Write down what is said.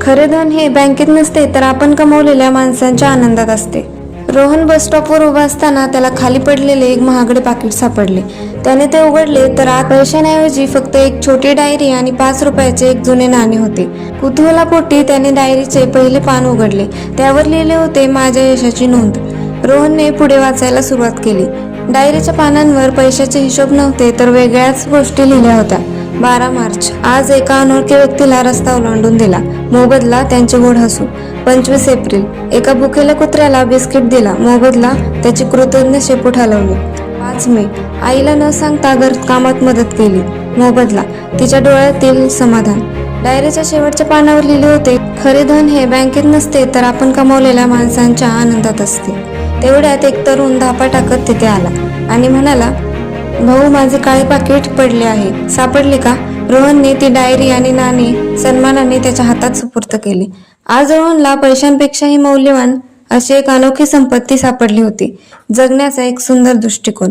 खरे धन हे बँकेत नसते तर आपण कमवलेल्या माणसांच्या आनंदात असते. रोहन बस स्टॉपवर उभा असताना त्याला खाली पडलेले एक महागडे पाकिट सापडले. त्याने ते उघडले तर आत पैशांऐवजी फक्त एक छोटी डायरी आणि 5 रुपयाचे एक जुने नाणे होते. कुतूहलापोटी त्याने डायरीचे पहिले पान उघडले. त्यावर लिहिले होते, माझ्या यशाची नोंद. रोहनने पुढे वाचायला सुरुवात केली. डायरीच्या पानांवर पैशाचे हिशोब नव्हते तर वेगळ्याच गोष्टी लिहिल्या होत्या. 12 मार्च, आज एका अनोळखी व्यक्तीला रस्ता ओलांडून दिला, मोबदला त्यांचे गोड हसू. 25 एप्रिल, एका भुकेल्या कुत्र्याला बिस्किट दिला, मोबदला त्याची कृतज्ञ शेपूट हलवली. 5 मे, आईला न सांगता घरकामात मदत केली, मोबदला तिच्या डोळ्यातील समाधान. डायरीच्या शेवटच्या पानावर लिहिले होते, खरे धन हे बँकेत नसते तर आपण कमवलेल्या माणसांच्या आनंदात असते. तेवढ्यात एक तरुण धापा टाकत तिथे आला आणि म्हणाला, भाऊ, माझे काळे पाकिट पडले आहे, सापडले का? रोहनने ती डायरी आणि नाणी सन्मानाने त्याच्या हातात सुपूर्द केली. आज रोहनला पैशांपेक्षाही मौल्यवान अशी एक अनोखी संपत्ती सापडली होती, जगण्याचा एक सुंदर दृष्टिकोन.